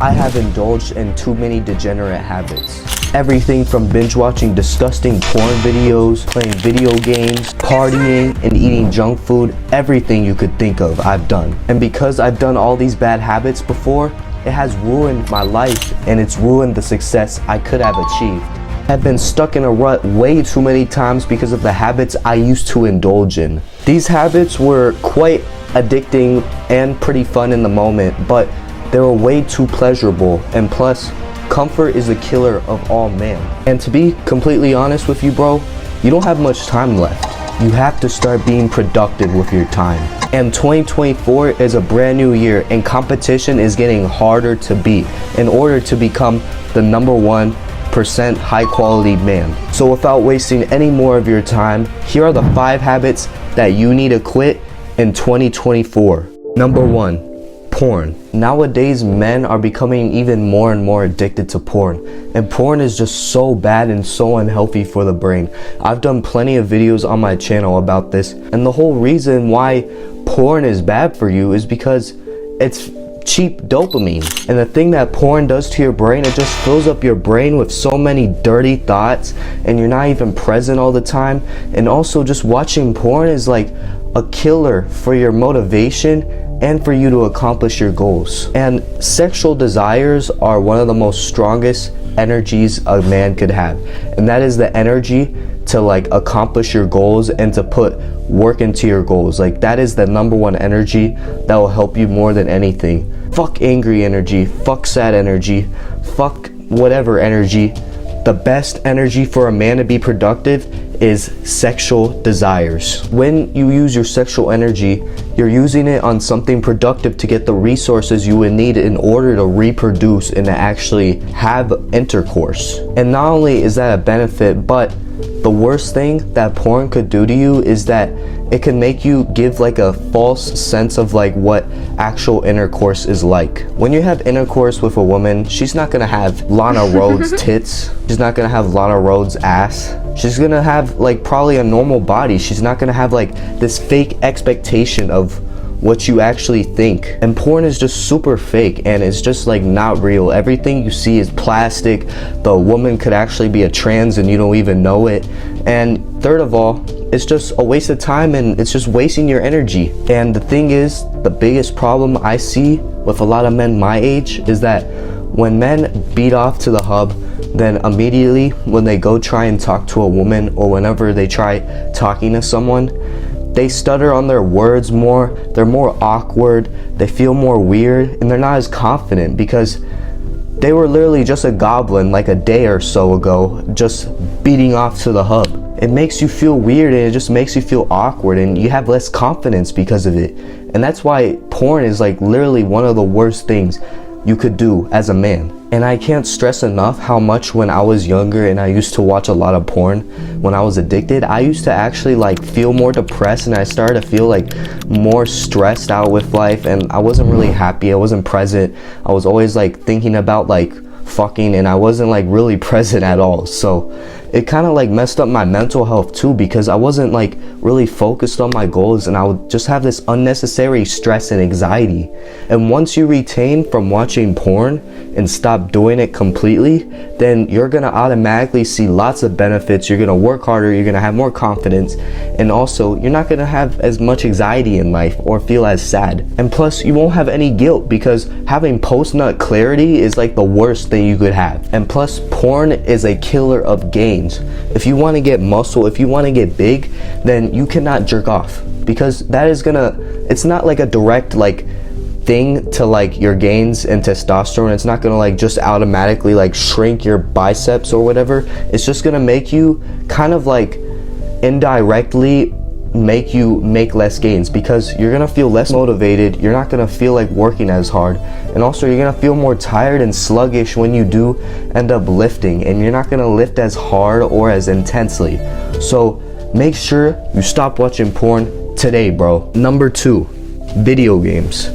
I have indulged in too many degenerate habits. Everything from binge watching disgusting porn videos, playing video games, partying, and eating junk food. Everything you could think of, I've done. And because I've done all these bad habits before, it has ruined my life and it's ruined the success I could have achieved. I've been stuck in a rut way too many times because of the habits I used to indulge in. These habits were quite addicting and pretty fun in the moment, but they were way too pleasurable, and plus, comfort is the killer of all man. And to be completely honest with you, bro, you don't have much time left. You have to start being productive with your time. And 2024 is a brand new year, and competition is getting harder to beat in order to become the number 1% high quality man. So without wasting any more of your time, here are the 5 habits that you need to quit in 2024. Number 1. Porn. Nowadays, men are becoming even more and more addicted to porn, and porn is just so bad and so unhealthy for the brain. I've done plenty of videos on my channel about this, and the whole reason why porn is bad for you is because it's cheap dopamine. And the thing that porn does to your brain, it just fills up your brain with so many dirty thoughts, and you're not even present all the time. And also, just watching porn is like a killer for your motivation and for you to accomplish your goals. And sexual desires are one of the most strongest energies a man could have, and that is the energy to like accomplish your goals and to put work into your goals. Like, that is the number 1 energy that will help you more than anything. Fuck angry energy, fuck sad energy, fuck whatever energy. The best energy for a man to be productive is sexual desires. When you use your sexual energy, you're using it on something productive to get the resources you would need in order to reproduce and to actually have intercourse. And not only is that a benefit, but the worst thing that porn could do to you is that it can make you give like a false sense of like what actual intercourse is like. When you have intercourse with a woman, she's not gonna have Lana Rhoades tits. She's not gonna have Lana Rhoades ass. She's gonna have like probably a normal body. She's not gonna have like this fake expectation of what you actually think. And porn is just super fake, and it's just like not real. Everything you see is plastic. The woman could actually be a trans and you don't even know it. And third of all, it's just a waste of time, and it's just wasting your energy. And the thing is, the biggest problem I see with a lot of men my age is that when men beat off to the hub, then immediately when they go try and talk to a woman, or whenever they try talking to someone, they stutter on their words more, they're more awkward, they feel more weird, and they're not as confident because they were literally just a goblin like a day or so ago, just beating off to the hub. It makes you feel weird, and it just makes you feel awkward, and you have less confidence because of it. And that's why porn is like literally one of the worst things you could do as a man. And I can't stress enough how much when I was younger and I used to watch a lot of porn, when I was addicted, I used to actually like feel more depressed, and I started to feel like more stressed out with life, and I wasn't really happy. I wasn't present. I was always like thinking about like fucking, and I wasn't like really present at all. So it kind of like messed up my mental health too, because I wasn't like really focused on my goals, and I would just have this unnecessary stress and anxiety. And once you retain from watching porn and stop doing it completely, then you're gonna automatically see lots of benefits. You're gonna work harder, you're gonna have more confidence, and also you're not gonna have as much anxiety in life or feel as sad. And plus, you won't have any guilt, because having post-nut clarity is like the worst thing you could have. And plus, porn is a killer of gains. If you want to get muscle, if you want to get big, then you cannot jerk off, because that is gonna, it's not like a direct like thing to like your gains and testosterone. It's not gonna like just automatically like shrink your biceps or whatever. It's just gonna make you kind of like indirectly make you make less gains, because you're gonna feel less motivated, you're not gonna feel like working as hard, and also you're gonna feel more tired and sluggish when you do end up lifting, and you're not gonna lift as hard or as intensely. So make sure you stop watching porn today, bro. Number 2, video games.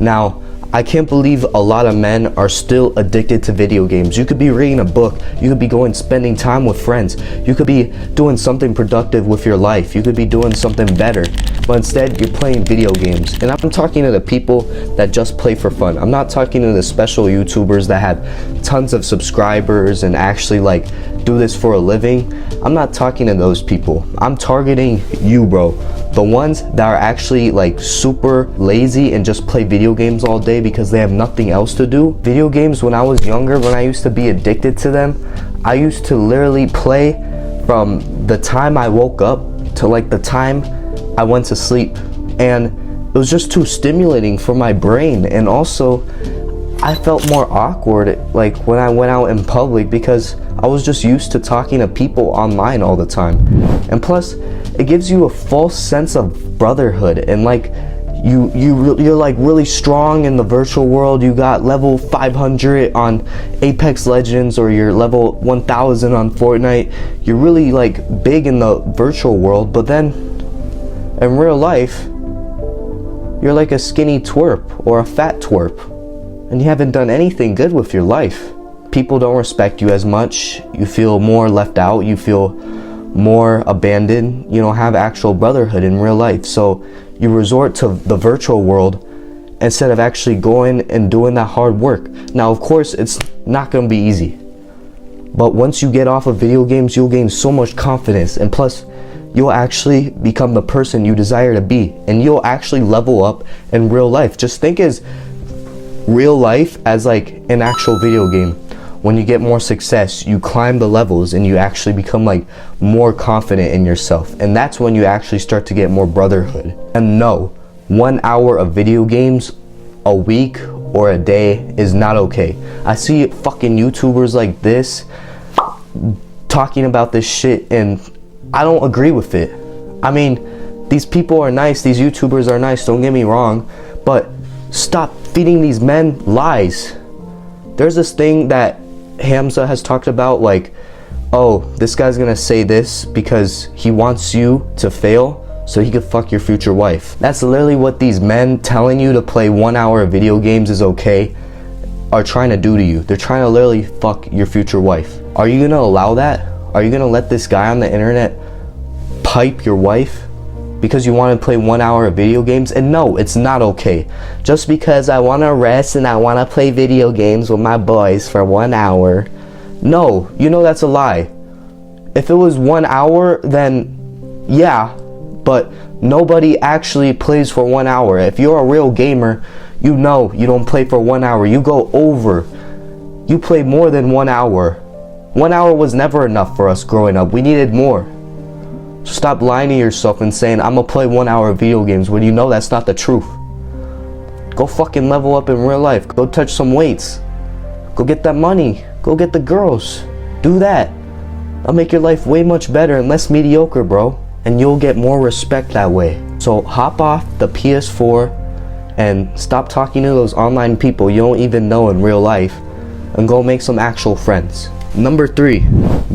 Now, I can't believe a lot of men are still addicted to video games. You could be reading a book, you could be spending time with friends, you could be doing something productive with your life, you could be doing something better, but instead you're playing video games. And I'm talking to the people that just play for fun. I'm not talking to the special YouTubers that have tons of subscribers and actually like do this for a living. I'm not talking to those people. I'm targeting you, bro. The ones that are actually like super lazy and just play video games all day because they have nothing else to do. Video games, when I was younger, when I used to be addicted to them, I used to literally play from the time I woke up to like the time I went to sleep. And it was just too stimulating for my brain. And also, I felt more awkward like when I went out in public because I was just used to talking to people online all the time. And plus, it gives you a false sense of brotherhood, and like you're like really strong in the virtual world. You got level 500 on Apex Legends, or you're level 1000 on Fortnite. You're really like big in the virtual world, but then in real life you're like a skinny twerp or a fat twerp, and you haven't done anything good with your life. People don't respect you as much. You feel more left out. You feel more abandoned. You don't have actual brotherhood in real life. So you resort to the virtual world instead of actually going and doing that hard work. Now, of course, it's not going to be easy. But once you get off of video games, you'll gain so much confidence. And plus, you'll actually become the person you desire to be. And you'll actually level up in real life. Just think as real life as like an actual video game. When you get more success, you climb the levels and you actually become like more confident in yourself. And that's when you actually start to get more brotherhood. And no, 1 hour of video games a week or a day is not okay. I see fucking YouTubers like this talking about this shit and I don't agree with it. I mean, these people are nice, these YouTubers are nice, don't get me wrong, but stop feeding these men lies. There's this thing that Hamza has talked about, like, oh, this guy's gonna say this because he wants you to fail so he could fuck your future wife. That's literally what these men telling you to play 1 hour of video games is okay are trying to do to you. They're trying to literally fuck your future wife. Are you gonna allow that? Are you gonna let this guy on the internet pipe your wife because you want to play 1 hour of video games? And no, it's not okay. Just because I want to rest and I want to play video games with my boys for 1 hour. No, you know that's a lie. If it was 1 hour, then yeah, but nobody actually plays for 1 hour. If you're a real gamer, you know you don't play for 1 hour. You go over. You play more than 1 hour. 1 hour was never enough for us growing up. We needed more. Stop lying to yourself and saying, I'm gonna play 1 hour of video games when you know that's not the truth. Go fucking level up in real life. Go touch some weights. Go get that money. Go get the girls. Do that. That'll make your life way much better and less mediocre, bro. And you'll get more respect that way. So hop off the PS4 and stop talking to those online people you don't even know in real life and go make some actual friends. Number 3,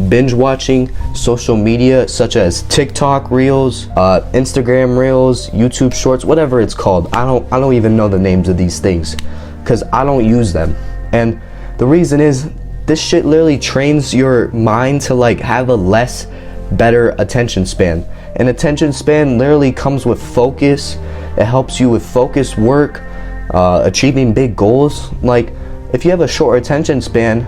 binge watching social media such as TikTok Reels, Instagram Reels, YouTube Shorts, whatever it's called. I don't even know the names of these things because I don't use them. And the reason is this shit literally trains your mind to like have a better attention span. And attention span literally comes with focus. It helps you with focused work, achieving big goals. Like if you have a short attention span,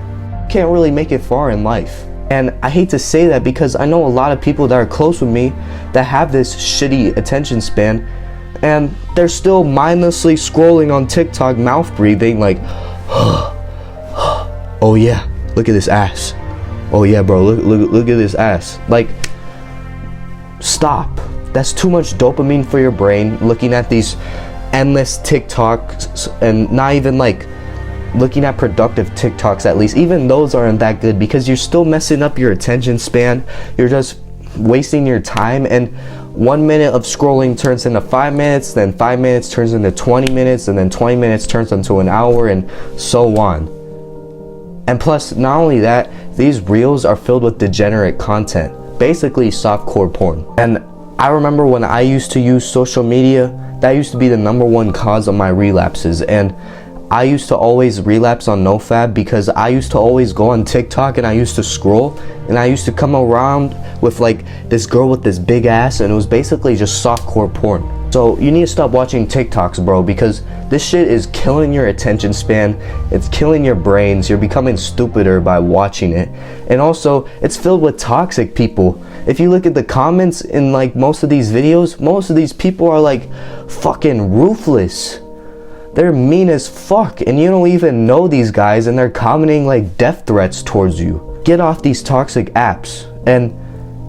can't really make it far in life. And I hate to say that because I know a lot of people that are close with me that have this shitty attention span and they're still mindlessly scrolling on TikTok, mouth breathing like oh yeah, look at this ass. Oh yeah, bro, look at this ass. Like, stop. That's too much dopamine for your brain, looking at these endless TikToks and not even like looking at productive TikToks. At least even those aren't that good because you're still messing up your attention span. You're just wasting your time, and 1 minute of scrolling turns into 5 minutes, then 5 minutes turns into 20 minutes, and then 20 minutes turns into an hour, and so on. And plus, not only that, these reels are filled with degenerate content, basically softcore porn. And I remember when I used to use social media, that used to be the #1 cause of my relapses. And I used to always relapse on nofab because I used to always go on TikTok and I used to scroll and I used to come around with like this girl with this big ass, and it was basically just softcore porn. So you need to stop watching TikToks, bro, because this shit is killing your attention span. It's killing your brains. You're becoming stupider by watching it. And also, it's filled with toxic people. If you look at the comments in like most of these videos, most of these people are like fucking ruthless. They're mean as fuck, and you don't even know these guys, and they're commenting like death threats towards you. Get off these toxic apps and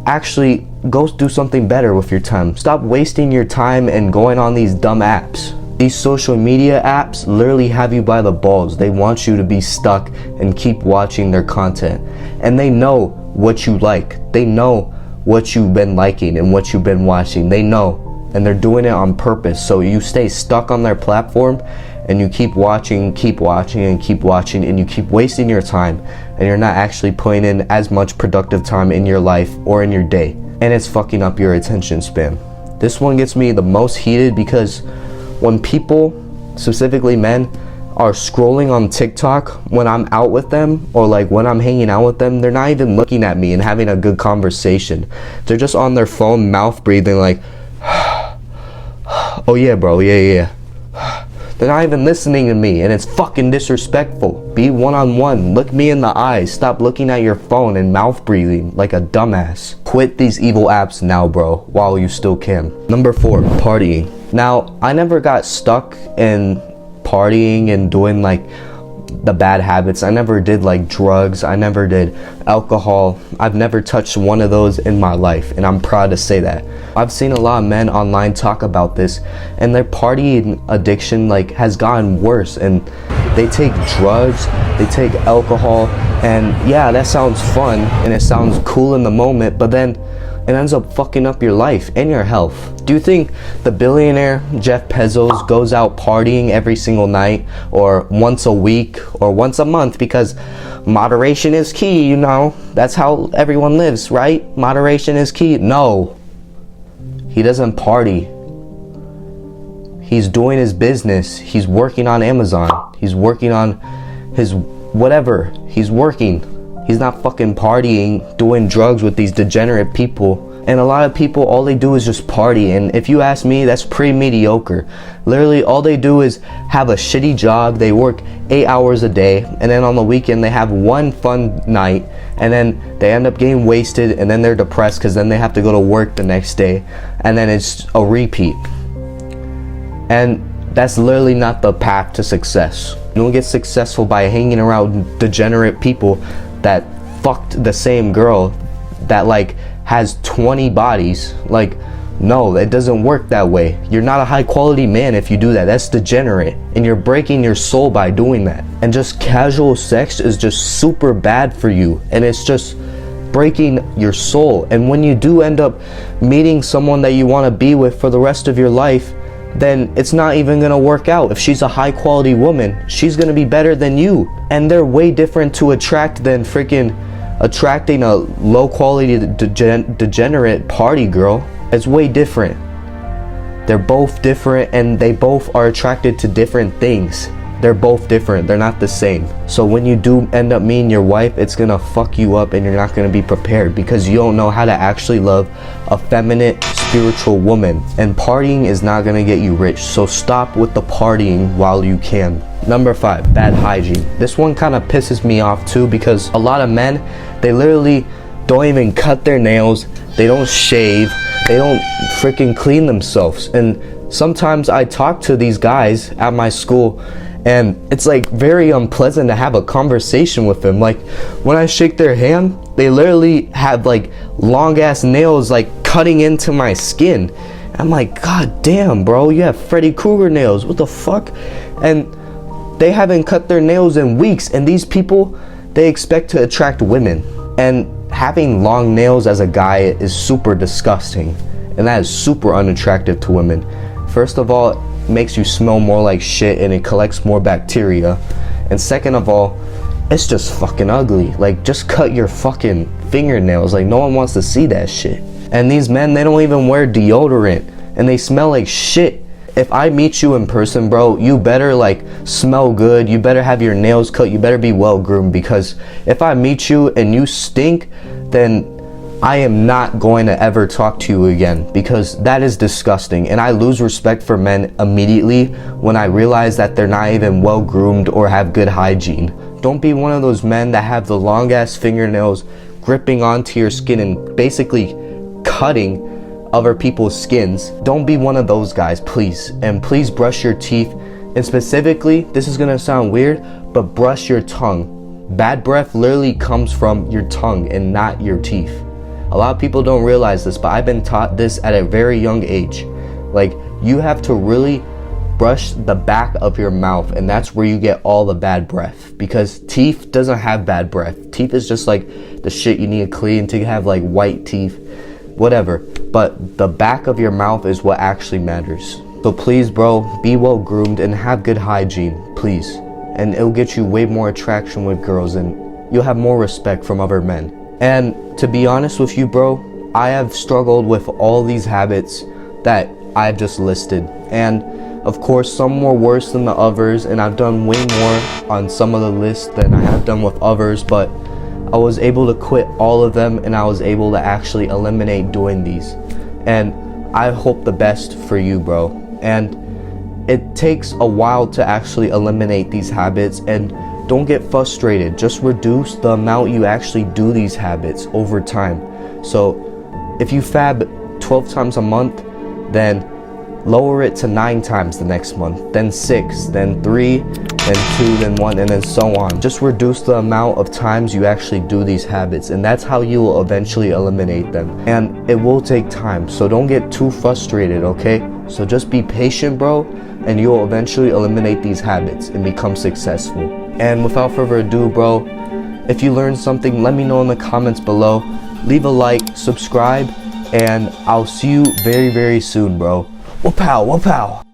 actually go do something better with your time. Stop wasting your time and going on these dumb apps. These social media apps literally have you by the balls. They want you to be stuck and keep watching their content. And they know what you like. They know what you've been liking and what you've been watching. They know. And they're doing it on purpose. So you stay stuck on their platform and you keep watching, and keep watching, and you keep wasting your time, and you're not actually putting in as much productive time in your life or in your day. And it's fucking up your attention span. This one gets me the most heated because when people, specifically men, are scrolling on TikTok when I'm out with them, or like when I'm hanging out with them, they're not even looking at me and having a good conversation. They're just on their phone, mouth breathing like, oh yeah bro, yeah. They're not even listening to me, and it's fucking disrespectful. Be one-on-one. Look me in the eyes. Stop looking at your phone and mouth breathing like a dumbass. Quit these evil apps now, bro, while you still can. Number 4, partying. Now, I never got stuck in partying and doing like the bad habits. I never did like drugs. I never did alcohol. I've never touched one of those in my life, and I'm proud to say that. I've seen a lot of men online talk about this, and their partying addiction like has gotten worse, and they take drugs, they take alcohol, and yeah, that sounds fun and it sounds cool in the moment, but then it ends up fucking up your life and your health. Do you think the billionaire Jeff Bezos goes out partying every single night, or once a week, or once a month? Because moderation is key, you know. That's how everyone lives, right? Moderation is key. No. He doesn't party. He's doing his business. He's working on Amazon. He's working on his whatever. He's working. He's not fucking partying, doing drugs with these degenerate people. And a lot of people, all they do is just party. And if you ask me, that's pretty mediocre. Literally, all they do is have a shitty job. They work 8 hours a day. And then on the weekend, they have one fun night. And then they end up getting wasted. And then they're depressed because then they have to go to work the next day. And then it's a repeat. And that's literally not the path to success. You don't get successful by hanging around degenerate people that fucked the same girl that like has 20 bodies. Like, no, it doesn't work that way. You're not a high quality man if you do that. That's degenerate, and you're breaking your soul by doing that. And just casual sex is just super bad for you, and it's just breaking your soul. And when you do end up meeting someone that you want to be with for the rest of your life, then it's not even gonna work out. If she's a high quality woman, she's gonna be better than you. And they're way different to attract than freaking attracting a low quality degenerate party girl. It's way different. They're both different, and they both are attracted to different things. They're both different. They're not the same. So when you do end up meeting your wife, it's gonna fuck you up, and you're not gonna be prepared because you don't know how to actually love a feminine, spiritual woman. And partying is not gonna get you rich. So stop with the partying while you can. Number 5, bad hygiene. This one kind of pisses me off too, because a lot of men, they literally don't even cut their nails. They don't shave. They don't freaking clean themselves. And sometimes I talk to these guys at my school, and it's like very unpleasant to have a conversation with them. Like when I shake their hand, they literally have like long ass nails like cutting into my skin. I'm like, God damn, bro, you have Freddy Krueger nails. What the fuck? And they haven't cut their nails in weeks, and these people, they expect to attract women. And having long nails as a guy is super disgusting, and that is super unattractive to women. First of all, it makes you smell more like shit, and it collects more bacteria. And second of all, it's just fucking ugly. Like, just cut your fucking fingernails. Like, no one wants to see that shit. And these men, they don't even wear deodorant, and they smell like shit. if I meet you in person, bro, you better like smell good, you better have your nails cut, you better be well groomed, because if I meet you and you stink, then I am not going to ever talk to you again, because that is disgusting. And I lose respect for men immediately when I realize that they're not even well groomed or have good hygiene. Don't be one of those men that have the long ass fingernails gripping onto your skin and basically cutting other people's skins. Don't be one of those guys, please. And please brush your teeth, and specifically, this is gonna sound weird, but brush your tongue. Bad breath literally comes from your tongue and not your teeth. A lot of people don't realize this, but I've been taught this at a very young age. Like, you have to really brush the back of your mouth, and that's where you get all the bad breath, because teeth doesn't have bad breath. Teeth is just like the shit you need to clean to have like white teeth, whatever. But the back of your mouth is what actually matters. So please, bro, be well groomed and have good hygiene, please. And it'll get you way more attraction with girls, and you'll have more respect from other men. And to be honest with you, bro, I have struggled with all these habits that I've just listed. And of course, some more worse than the others, and I've done way more on some of the lists than I have done with others, but I was able to quit all of them, and I was able to actually eliminate doing these. And I hope the best for you, bro. And it takes a while to actually eliminate these habits, and don't get frustrated. Just reduce the amount you actually do these habits over time. So if you fab 12 times a month, then lower it to 9 times the next month, then 6, then 3, then 2, then 1, and then so on. Just reduce the amount of times you actually do these habits, and that's how you will eventually eliminate them. And it will take time, so don't get too frustrated, okay? So just be patient, bro, and you'll eventually eliminate these habits and become successful. And without further ado, bro, if you learned something, let me know in the comments below. Leave a like, subscribe, and I'll see you very, very soon, bro. Wapow, wapow.